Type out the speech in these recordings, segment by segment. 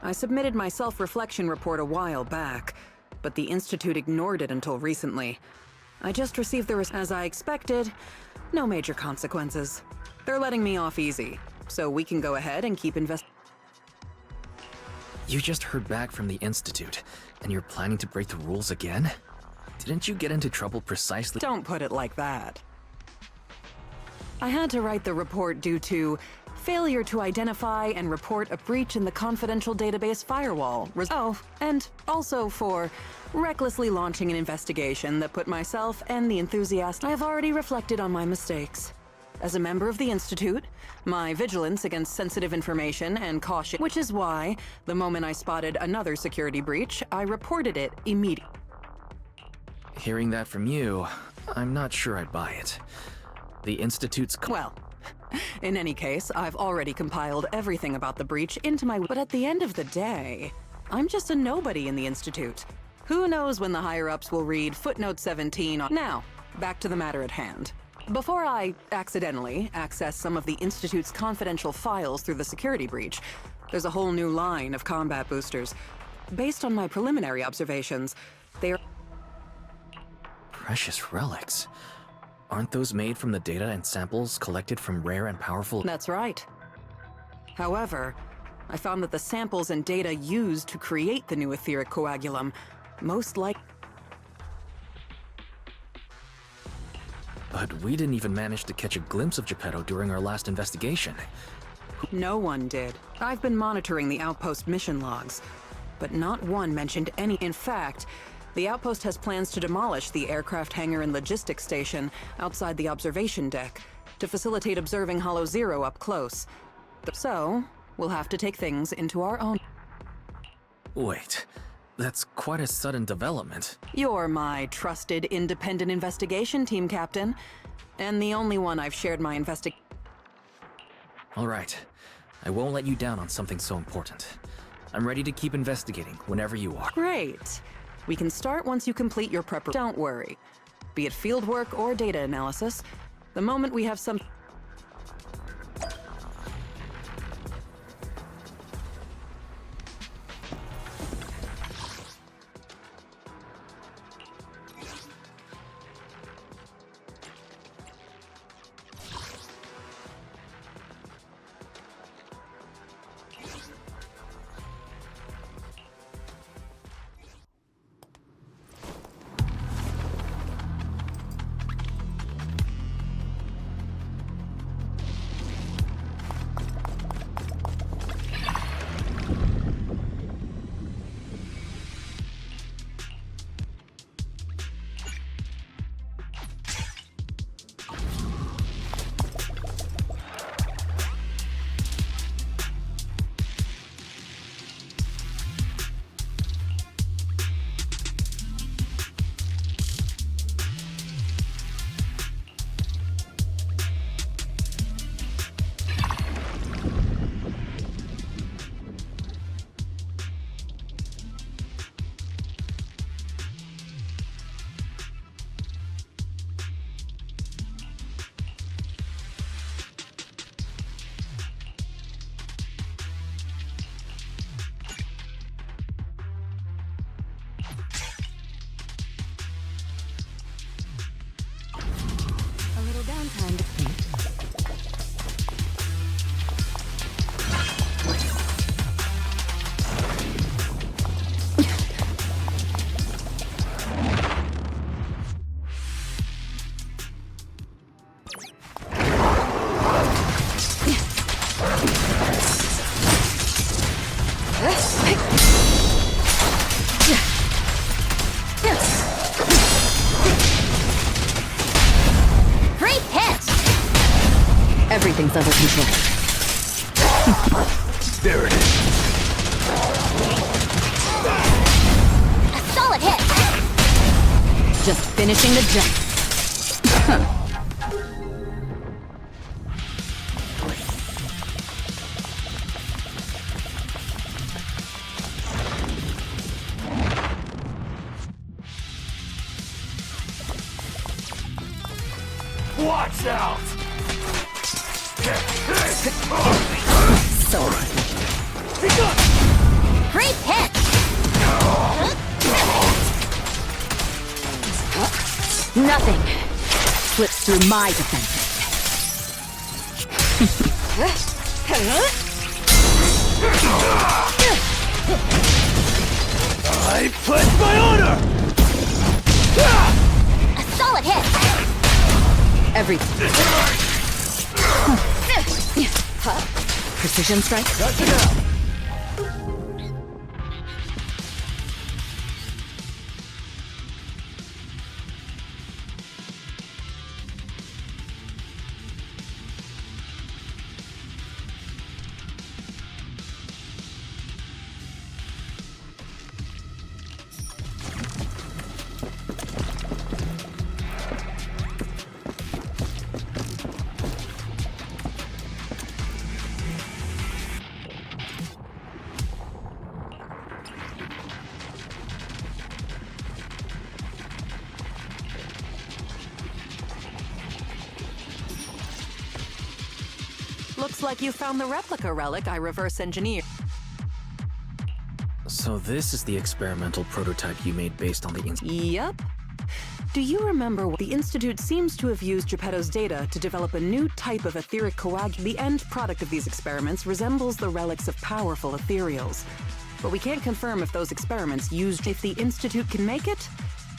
I submitted my self-reflection report a while back, but the Institute ignored it until recently. I just received the as I expected, no major consequences. They're letting me off easy, so we can go ahead and keep You just heard back from the Institute, and you're planning to break the rules again? Didn't you get into trouble precisely— Don't put it like that. I had to write the report due to failure to identify and report a breach in the confidential database firewall. Oh, and also for recklessly launching an investigation that put myself and the enthusiast— I have already reflected on my mistakes. As a member of the Institute, my vigilance against sensitive information and caution— which is why, the moment I spotted another security breach, I reported it immediately. Hearing that from you, I'm not sure I'd buy it. The Institute's— Well, in any case, I've already compiled everything about the breach into my— But at the end of the day, I'm just a nobody in the Institute. Who knows when the higher-ups will read footnote 17 on— Now, back to the matter at hand. Before I accidentally access some of the Institute's confidential files through the security breach, there's a whole new line of combat boosters. Based on my preliminary observations, they are— Precious relics. Aren't those made from the data and samples collected from rare and powerful— That's right. However, I found that the samples and data used to create the new etheric coagulum most likely— But we didn't even manage to catch a glimpse of Geppetto during our last investigation. No one did. I've been monitoring the outpost mission logs, but not one mentioned any— In fact, the outpost has plans to demolish the aircraft hangar and logistics station outside the observation deck to facilitate observing Hollow Zero up close. So, we'll have to take things into our own— Wait, that's quite a sudden development. You're my trusted independent investigation team captain, and the only one I've shared my All right, I won't let you down on something so important. I'm ready to keep investigating whenever you are. Great. We can start once you complete your preparation. Don't worry. Be it fieldwork or data analysis, the moment we have some— a little downtime to think. Everything's under control. There it is. A solid hit! Just finishing the job. Watch out! So Be gone! Nice hit! Nothing slips through my defenses. I pledge my honor! A solid hit! Everything. Precision strike? Gotcha now! Looks like you found the replica relic I reverse engineered. So this is the experimental prototype you made based on the Yep. Do you remember what the Institute seems to have used Geppetto's data to develop a new type of etheric coagulum? The end product of these experiments resembles the relics of powerful ethereals. But we can't confirm if those experiments used. If the Institute can make it,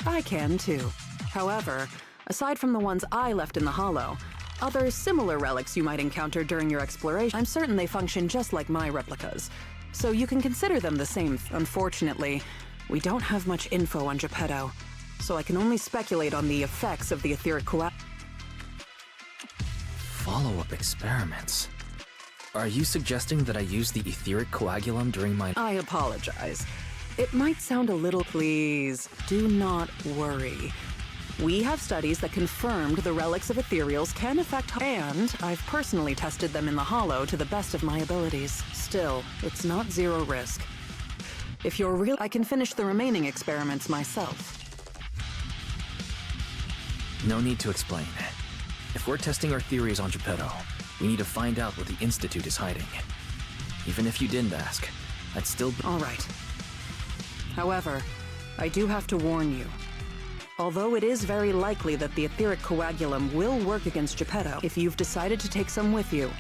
I can too. However, aside from the ones I left in the hollow, other similar relics you might encounter during your exploration, I'm certain they function just like my replicas. So you can consider them the same. Unfortunately, we don't have much info on Geppetto, so I can only speculate on the effects of the etheric coagulum. follow-up experiments. Are you suggesting that I use the etheric coagulum during my... I apologize. It might sound a little... Please, do not worry. We have studies that confirmed the relics of ethereals can affect... And I've personally tested them in the hollow to the best of my abilities. Still, it's not zero risk. If you're real, I can finish the remaining experiments myself. No need to explain. If we're testing our theories on Geppetto, we need to find out what the Institute is hiding. Even if you didn't ask, I'd still be... All right. However, I do have to warn you. Although it is very likely that the etheric coagulum will work against Geppetto, if you've decided to take some with you,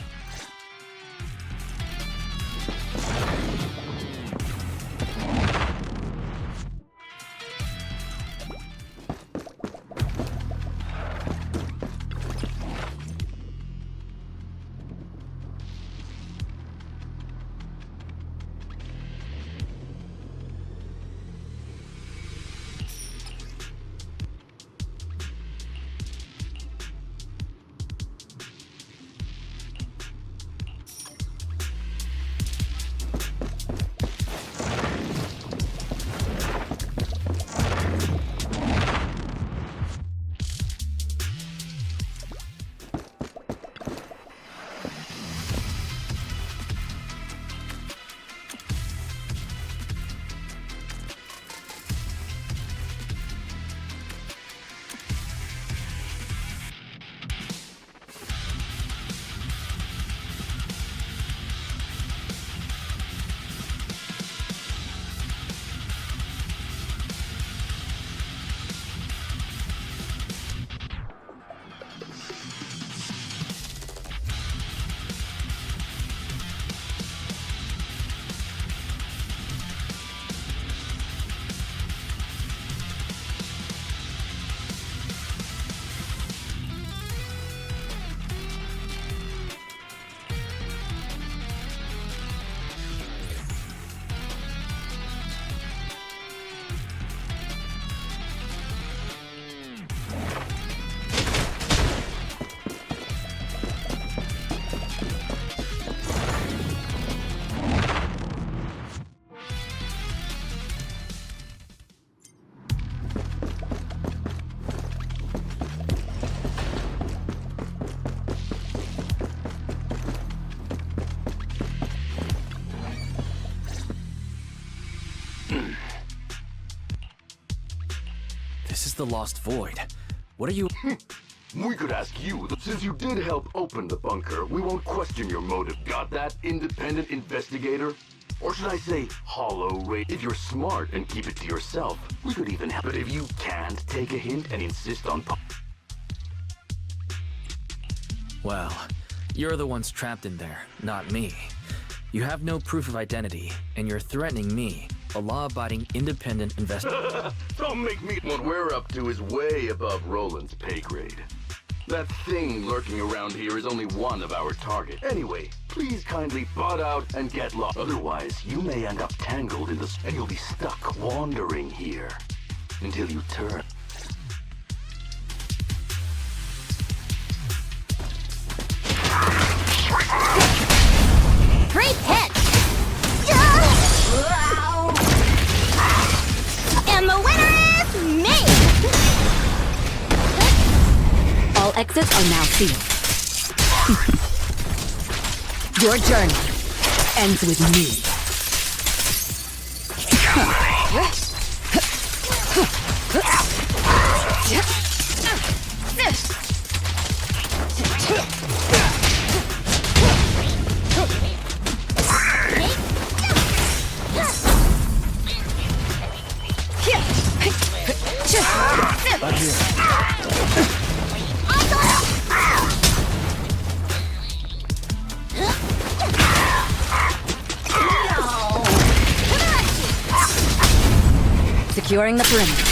This is the Lost Void. What are you... We could ask you. Since you did help open the bunker, we won't question your motive. Got that, independent investigator? Or should I say, hollow rage? If you're smart and keep it to yourself, we could even help. But if you can't take a hint and insist on Well, you're the ones trapped in there, not me. You have no proof of identity, and you're threatening me, a law-abiding, independent investigator. Don't make me. What we're up to is way above Roland's pay grade. That thing lurking around here is only one of our targets. Anyway, please kindly butt out and get lost. Otherwise, you may end up tangled in this, and you'll be stuck wandering here until you turn. Great hit! And the winner is me! All exits are now sealed. Your journey ends with me. Securing the perimeter.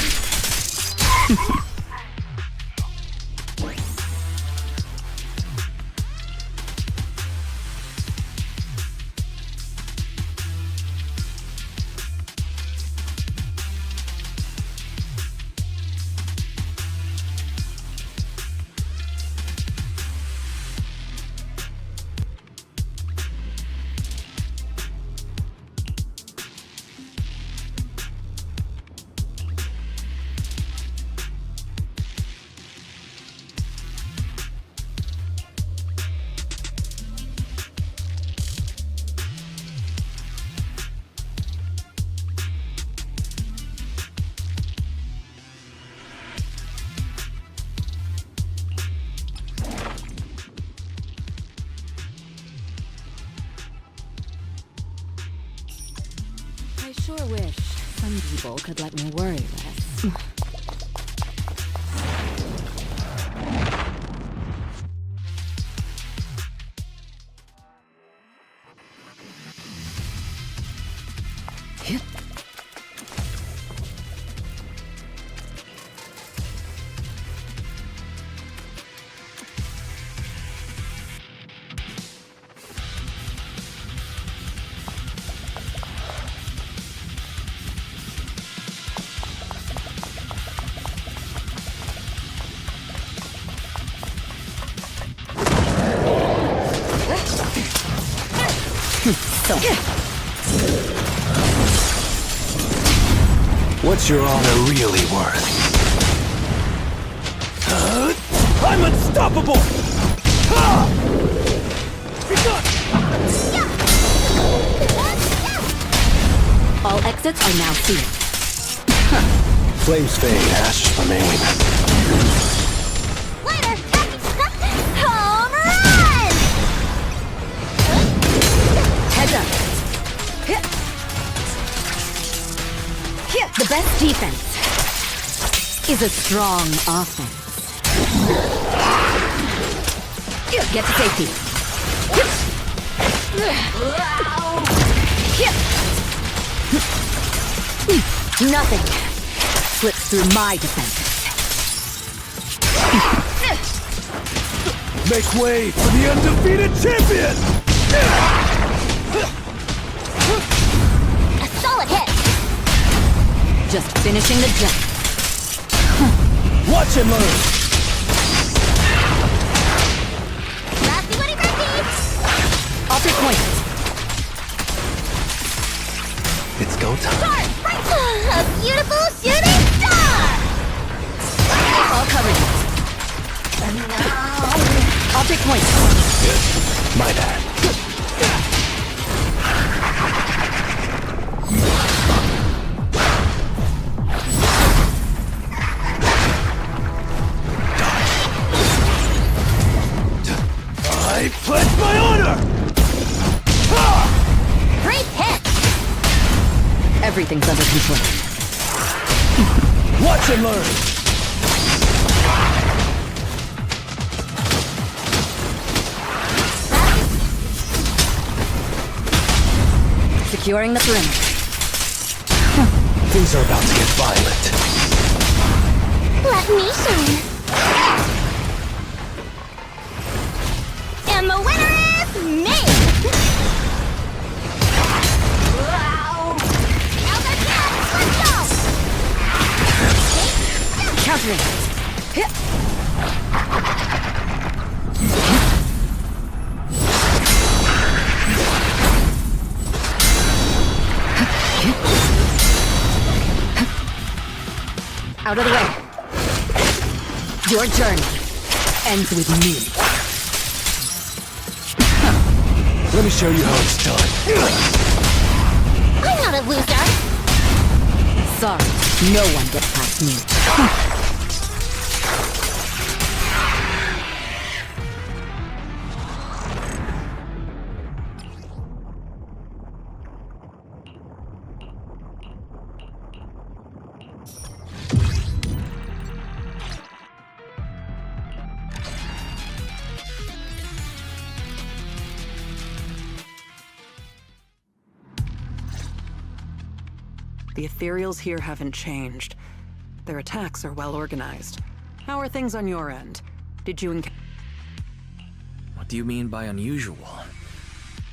I sure wish some people could let me worry less. What's your honor really worth? I'm unstoppable! All exits are now sealed. Flames fade, ashes remain. Later! Home run! Heads up. The best defense is a strong offense. Get to safety. Nothing slips through my defenses. Make way for the undefeated champion! A solid hit. Just finishing the job. Watch and learn! I'll take point. It's go time. A beautiful shooting star! All covered. I'll take point. My bad. I pledge my honor! Great hit! Everything's under control. Watch and learn! Securing the perimeter. Things are about to get violent. Let me shine. And the winner is me! Wow! Now the dance, let's go! Countering. Out of the way. Your journey ends with me. Let me show you how it's done. I'm not a loser! Sorry, no one gets past me. The ethereals here haven't changed. Their attacks are well organized. How are things on your end? Did you What do you mean by unusual?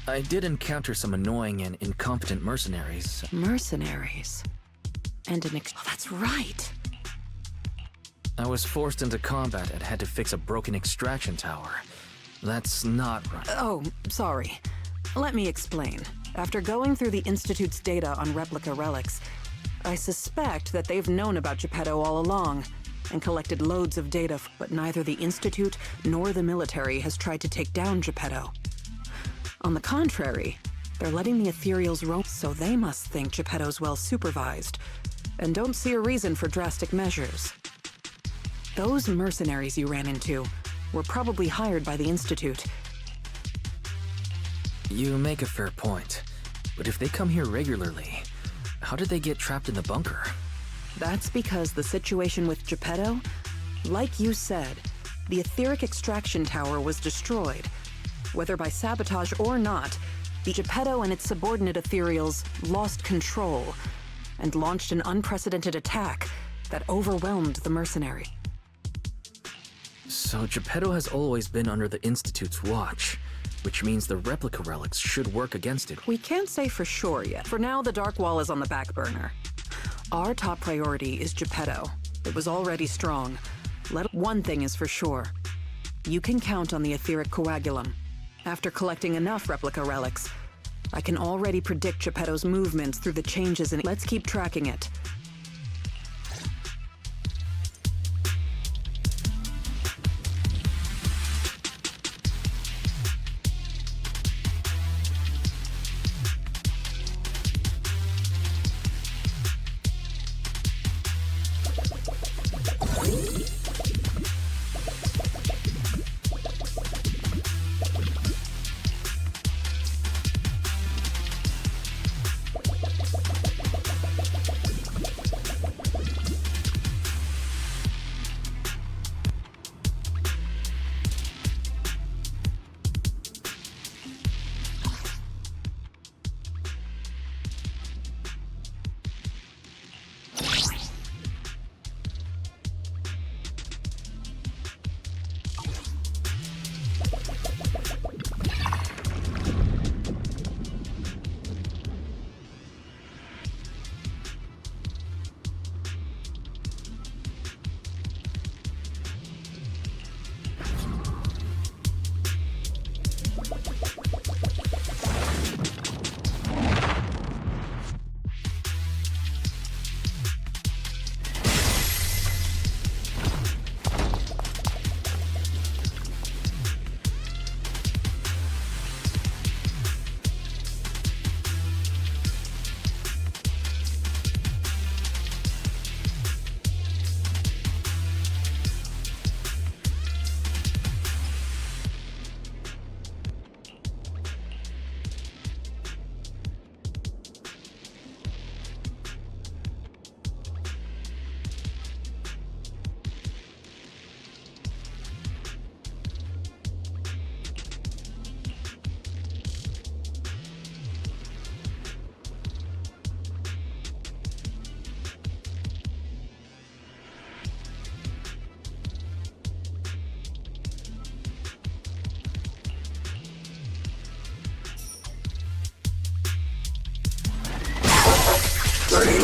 I did encounter some annoying and incompetent mercenaries. Mercenaries? And oh, that's right! I was forced into combat and had to fix a broken extraction tower. That's not right. Oh, sorry. Let me explain. After going through the Institute's data on replica relics, I suspect that they've known about Geppetto all along and collected loads of data, but neither the Institute nor the military has tried to take down Geppetto. On the contrary, they're letting the ethereals roam, so they must think Geppetto's well supervised and don't see a reason for drastic measures. Those mercenaries you ran into were probably hired by the Institute. You make a fair point, but if they come here regularly, how did they get trapped in the bunker? That's because the situation with Geppetto, like you said, the etheric extraction tower was destroyed. Whether by sabotage or not, the Geppetto and its subordinate ethereals lost control and launched an unprecedented attack that overwhelmed the mercenary. So Geppetto has always been under the Institute's watch, which means the replica relics should work against it. We can't say for sure yet. For now, the Dark Wall is on the back burner. Our top priority is Geppetto. It was already strong. One thing is for sure. You can count on the etheric coagulum. After collecting enough replica relics, I can already predict Geppetto's movements through the changes in it. Let's keep tracking it.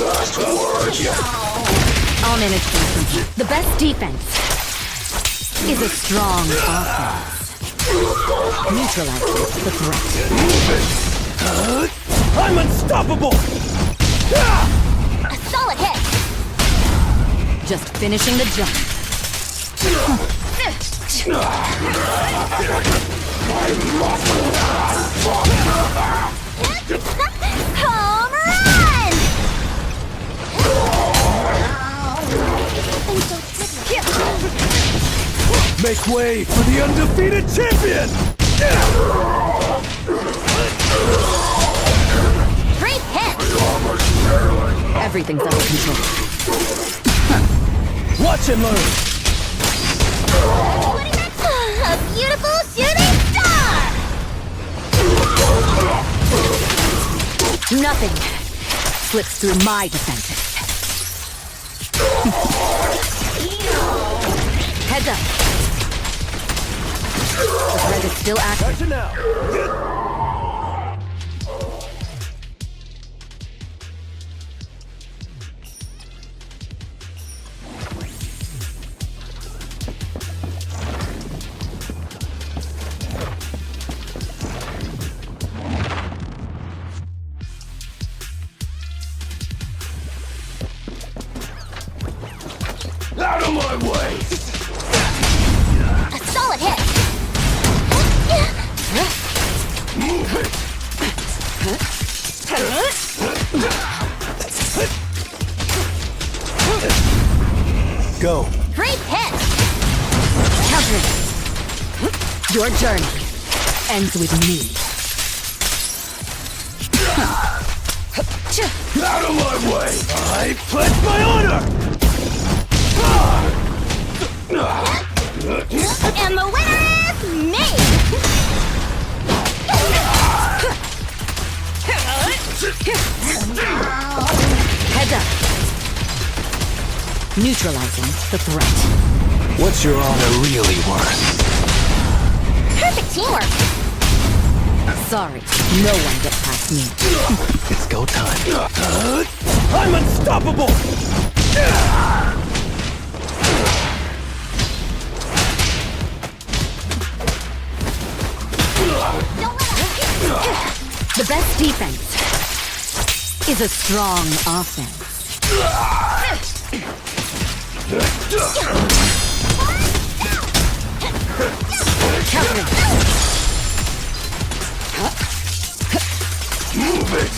Last word. I'll manage things from here. The best defense is a strong offense. Neutralizing the threat. I'm unstoppable! A solid hit. Just finishing the jump. Home run! Make way for the undefeated champion! Great hit! Everything's under control. Watch and learn! A beautiful shooting star! Nothing slips through my defenses. Heads up. The threat is still active. Action now! Out of my way! A solid hit! Move it! Go! Great hit! Countering. Your journey ends with me. Out of my way! I pledge my honor! And the winner is me! Heads up. Neutralizing the threat. What's your honor really worth? Perfect teamwork! Sorry, no one gets past me. It's go time. I'm unstoppable! The best defense is a strong offense. Countering. Move it!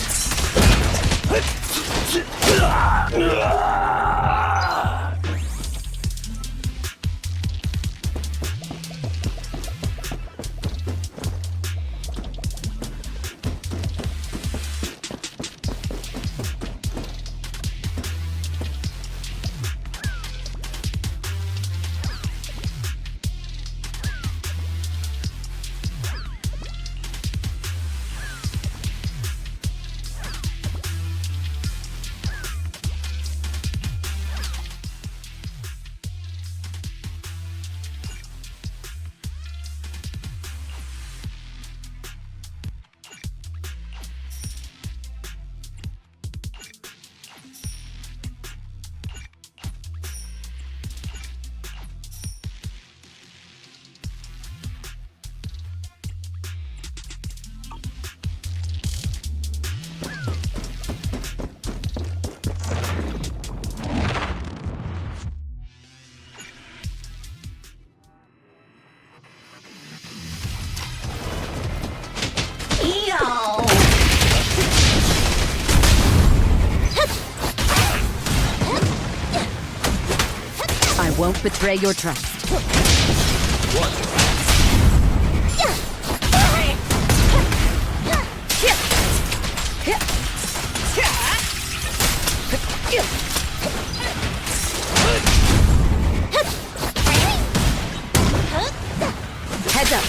I won't betray your trust. Heads up.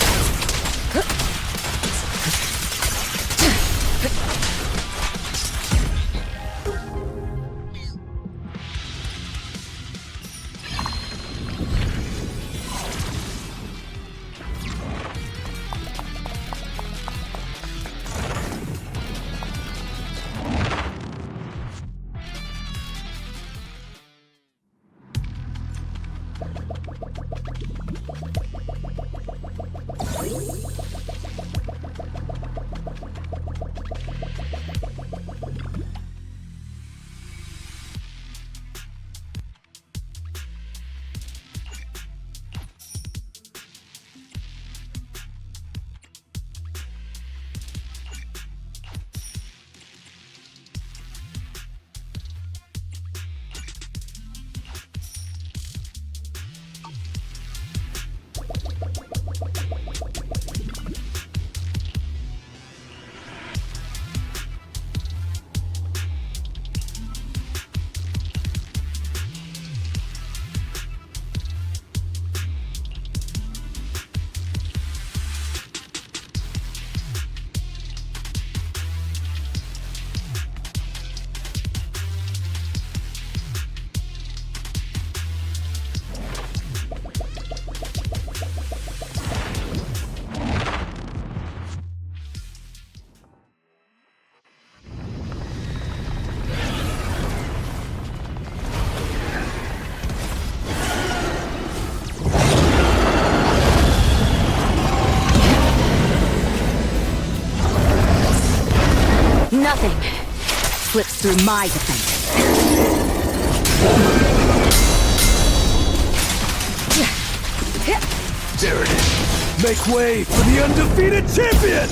Nothing slips through my defense. There it is. Make way for the undefeated champion!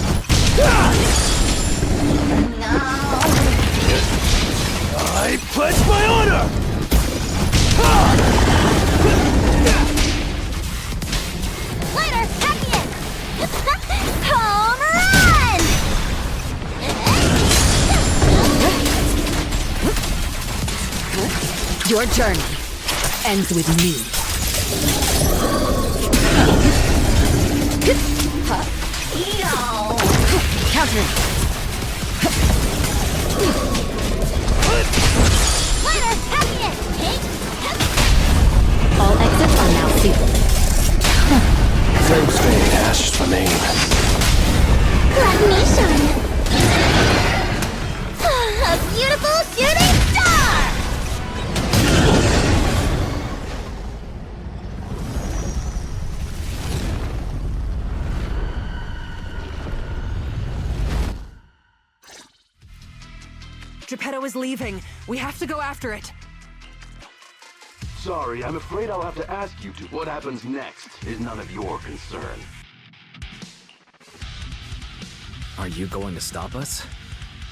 I pledge my honor! Later, happy in! Home run! Your journey ends with me. Counter. Later, happy in! All exits are now sealed. Flames fade, ashes remain. Let me show you. A beautiful shooting star! Geppetto is leaving. We have to go after it. Sorry, I'm afraid I'll have to ask you to. What happens next is none of your concern. Are you going to stop us?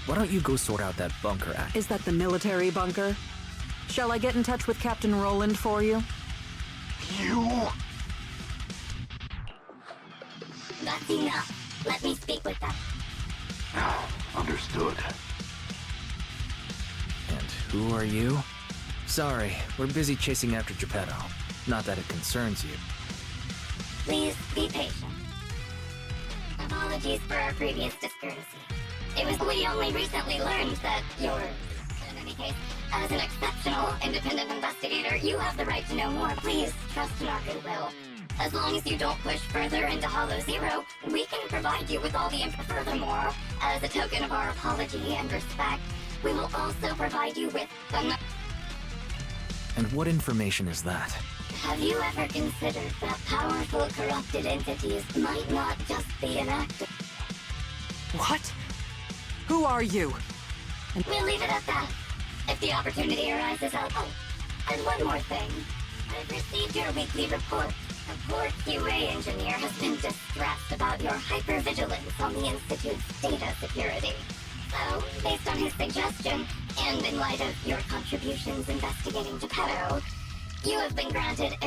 Why don't you go sort out that bunker act? Is that the military bunker? Shall I get in touch with Captain Roland for you? You? That's enough. Let me speak with them. Understood. And who are you? Sorry, we're busy chasing after Geppetto. Not that it concerns you. Please be patient. Apologies for our previous discourtesy. We only recently learned that you're, in any case, as an exceptional independent investigator, you have the right to know more. Please trust in our goodwill. As long as you don't push further into Hollow Zero, we can provide you with all the info. Furthermore, as a token of our apology and respect, we will also provide you with And what information is that? Have you ever considered that powerful corrupted entities might not just be inactive? What? Who are you? We'll leave it at that. If the opportunity arises, I'll... Oh, and one more thing. I've received your weekly report. A poor QA engineer has been distressed about your hypervigilance on the Institute's data security. So, based on his suggestion, and in light of your contributions investigating Geppetto, you have been granted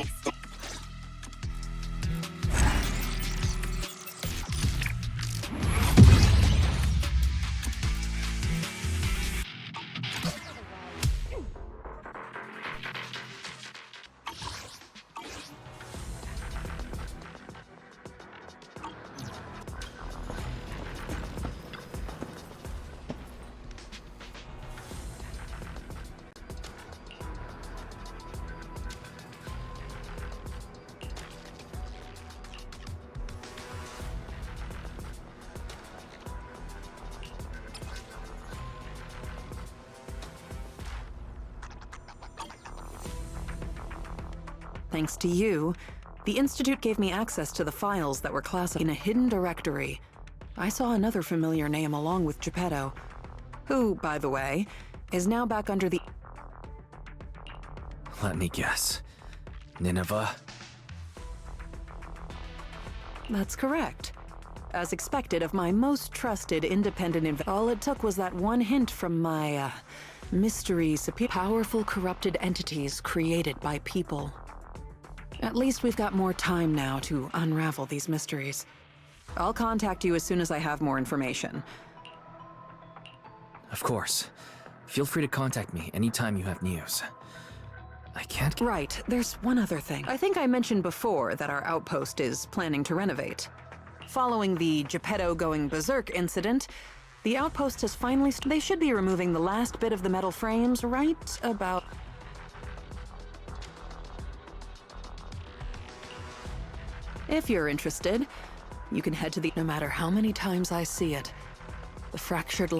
Thanks to you, the Institute gave me access to the files that were classified in a hidden directory. I saw another familiar name along with Geppetto, who, by the way, is now back under the... Let me guess. Nineveh? That's correct. As expected of my most trusted independent all it took was that one hint from my, mystery powerful corrupted entities created by people. At least we've got more time now to unravel these mysteries. I'll contact you as soon as I have more information. Of course. Feel free to contact me anytime you have news. I can't... Right, there's one other thing. I think I mentioned before that our outpost is planning to renovate. Following the Geppetto going berserk incident, the outpost has finally... They should be removing the last bit of the metal frames right about... If you're interested, you can head to the... No matter how many times I see it, the fractured...